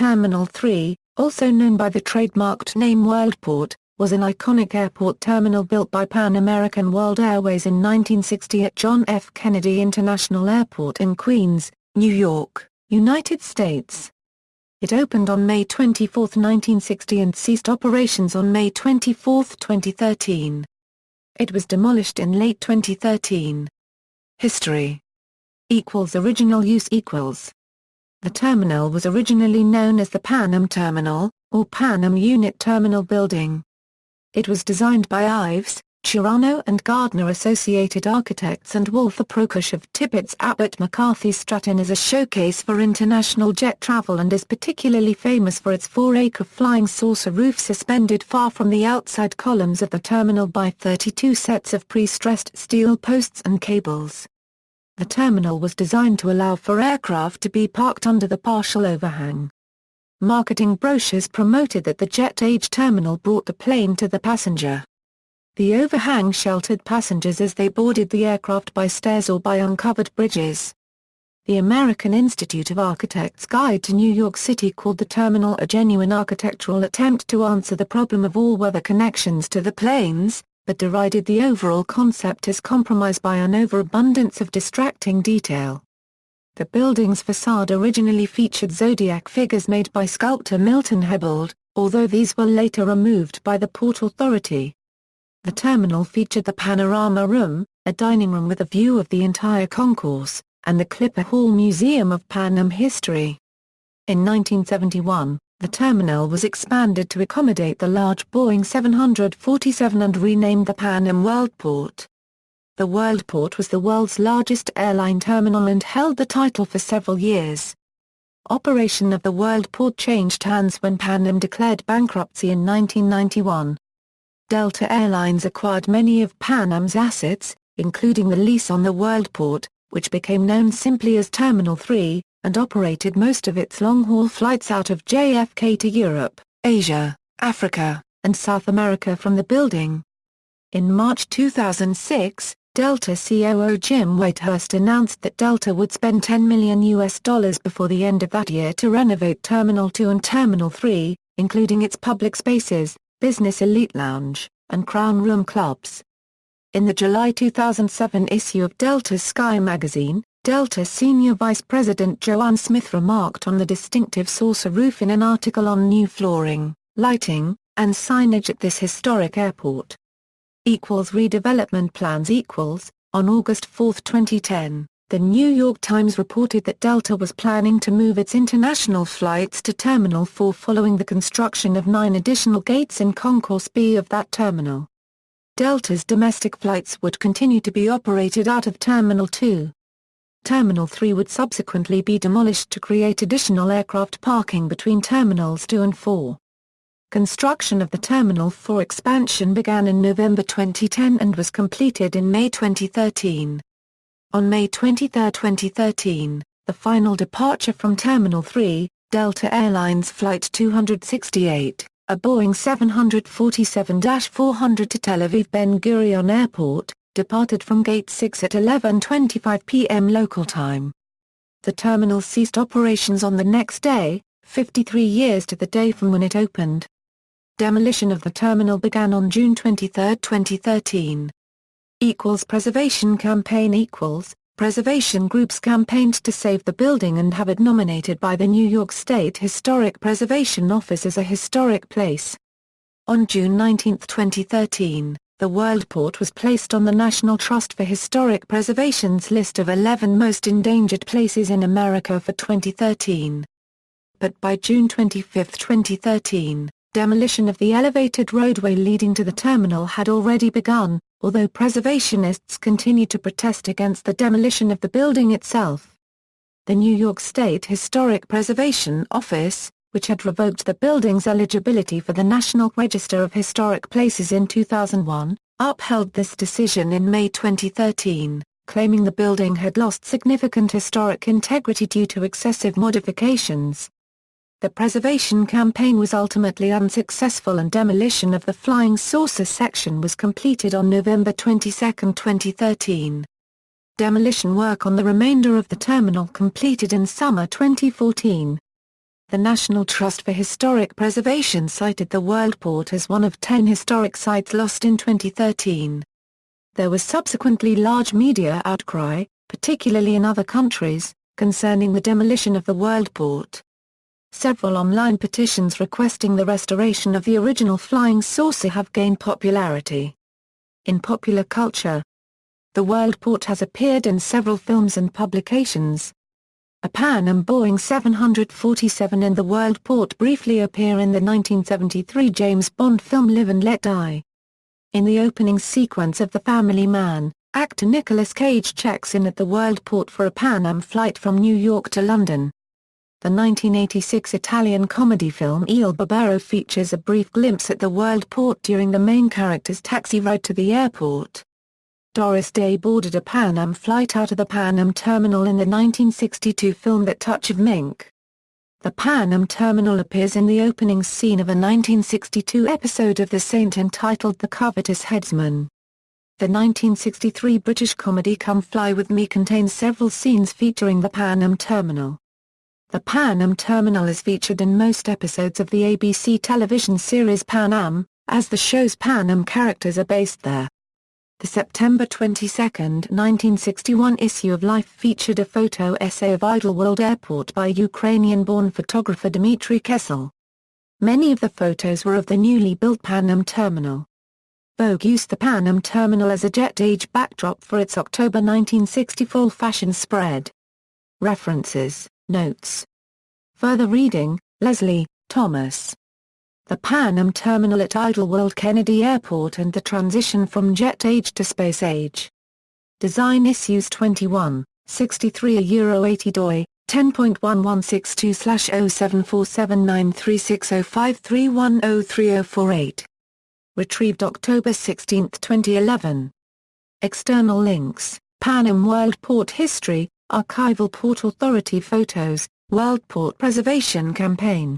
Terminal 3, also known by the trademarked name Worldport, was an iconic airport terminal built by Pan American World Airways in 1960 at John F. Kennedy International Airport in Queens, New York, United States. It opened on May 24, 1960 and ceased operations on May 24, 2013. It was demolished in late 2013. History = original use =. The terminal was originally known as the Pan Am Terminal, or Pan Am Unit Terminal Building. It was designed by Ives, Chirano and Gardner Associated Architects and Walther Prokosch of Tippett's Abbott McCarthy Stratton as a showcase for international jet travel and is particularly famous for its 4-acre flying saucer roof suspended far from the outside columns of the terminal by 32 sets of pre-stressed steel posts and cables. The terminal was designed to allow for aircraft to be parked under the partial overhang. Marketing brochures promoted that the jet-age terminal brought the plane to the passenger. The overhang sheltered passengers as they boarded the aircraft by stairs or by uncovered bridges. The American Institute of Architects' Guide to New York City called the terminal a genuine architectural attempt to answer the problem of all-weather connections to the plains, but derided the overall concept as compromise by an overabundance of distracting detail. The building's facade originally featured zodiac figures made by sculptor Milton Hebbold, although these were later removed by the Port Authority. The terminal featured the Panorama Room, a dining room with a view of the entire concourse, and the Clipper Hall Museum of Pan Am History. In 1971, the terminal was expanded to accommodate the large Boeing 747 and renamed the Pan Am Worldport. The Worldport was the world's largest airline terminal and held the title for several years. Operation of the Worldport changed hands when Pan Am declared bankruptcy in 1991. Delta Airlines acquired many of Pan Am's assets, including the lease on the Worldport, which became known simply as Terminal 3, and operated most of its long-haul flights out of JFK to Europe, Asia, Africa, and South America from the building. In March 2006, Delta COO Jim Whitehurst announced that Delta would spend $10 million before the end of that year to renovate Terminal 2 and Terminal 3, including its public spaces, business elite lounge, and Crown Room clubs. In the July 2007 issue of Delta's Sky magazine, Delta Senior Vice President Joanne Smith remarked on the distinctive saucer roof in an article on new flooring, lighting, and signage at this historic airport. Redevelopment plans On August 4, 2010, the New York Times reported that Delta was planning to move its international flights to Terminal 4 following the construction of 9 additional gates in Concourse B of that terminal. Delta's domestic flights would continue to be operated out of Terminal 2. Terminal 3 would subsequently be demolished to create additional aircraft parking between Terminals 2 and 4. Construction of the Terminal 4 expansion began in November 2010 and was completed in May 2013. On May 23, 2013, the final departure from Terminal 3, Delta Airlines Flight 268, a Boeing 747-400 to Tel Aviv Ben Gurion Airport, departed from Gate 6 at 11:25 p.m. local time. The terminal ceased operations on the next day, 53 years to the day from when it opened. Demolition of the terminal began on June 23, 2013. Preservation campaign Preservation groups campaigned to save the building and have it nominated by the New York State Historic Preservation Office as a historic place. On June 19, 2013, the Worldport was placed on the National Trust for Historic Preservation's list of 11 most endangered places in America for 2013. But by June 25, 2013, demolition of the elevated roadway leading to the terminal had already begun, although preservationists continued to protest against the demolition of the building itself. The New York State Historic Preservation Office, which had revoked the building's eligibility for the National Register of Historic Places in 2001, upheld this decision in May 2013, claiming the building had lost significant historic integrity due to excessive modifications. The preservation campaign was ultimately unsuccessful and demolition of the flying saucer section was completed on November 22, 2013. Demolition work on the remainder of the terminal completed in summer 2014. The National Trust for Historic Preservation cited the Worldport as one of 10 historic sites lost in 2013. There was subsequently large media outcry, particularly in other countries, concerning the demolition of the Worldport. Several online petitions requesting the restoration of the original flying saucer have gained popularity. In popular culture, the Worldport has appeared in several films and publications. A Pan Am Boeing 747 and the Worldport briefly appear in the 1973 James Bond film Live and Let Die. In the opening sequence of The Family Man, actor Nicolas Cage checks in at the Worldport for a Pan Am flight from New York to London. The 1986 Italian comedy film Il Barbero features a brief glimpse at the Worldport during the main character's taxi ride to the airport. Doris Day boarded a Pan Am flight out of the Pan Am Terminal in the 1962 film That Touch of Mink. The Pan Am Terminal appears in the opening scene of a 1962 episode of The Saint entitled The Covetous Headsman. The 1963 British comedy Come Fly With Me contains several scenes featuring the Pan Am Terminal. The Pan Am Terminal is featured in most episodes of the ABC television series Pan Am, as the show's Pan Am characters are based there. The September 22, 1961 issue of Life featured a photo essay of Idlewild Airport by Ukrainian-born photographer Dmitry Kessel. Many of the photos were of the newly built Pan Am Terminal. Vogue used the Pan Am Terminal as a jet age backdrop for its October 1960 fall fashion spread. References, notes. Further reading, Leslie, Thomas. The Pan Am Terminal at Idlewild Kennedy Airport and the Transition from Jet Age to Space Age. Design Issues 21, 63 €80 doi, 10.1162/0747936053103048. Retrieved October 16, 2011. External links, Pan Am Worldport History, Archival Port Authority Photos, Worldport Preservation Campaign.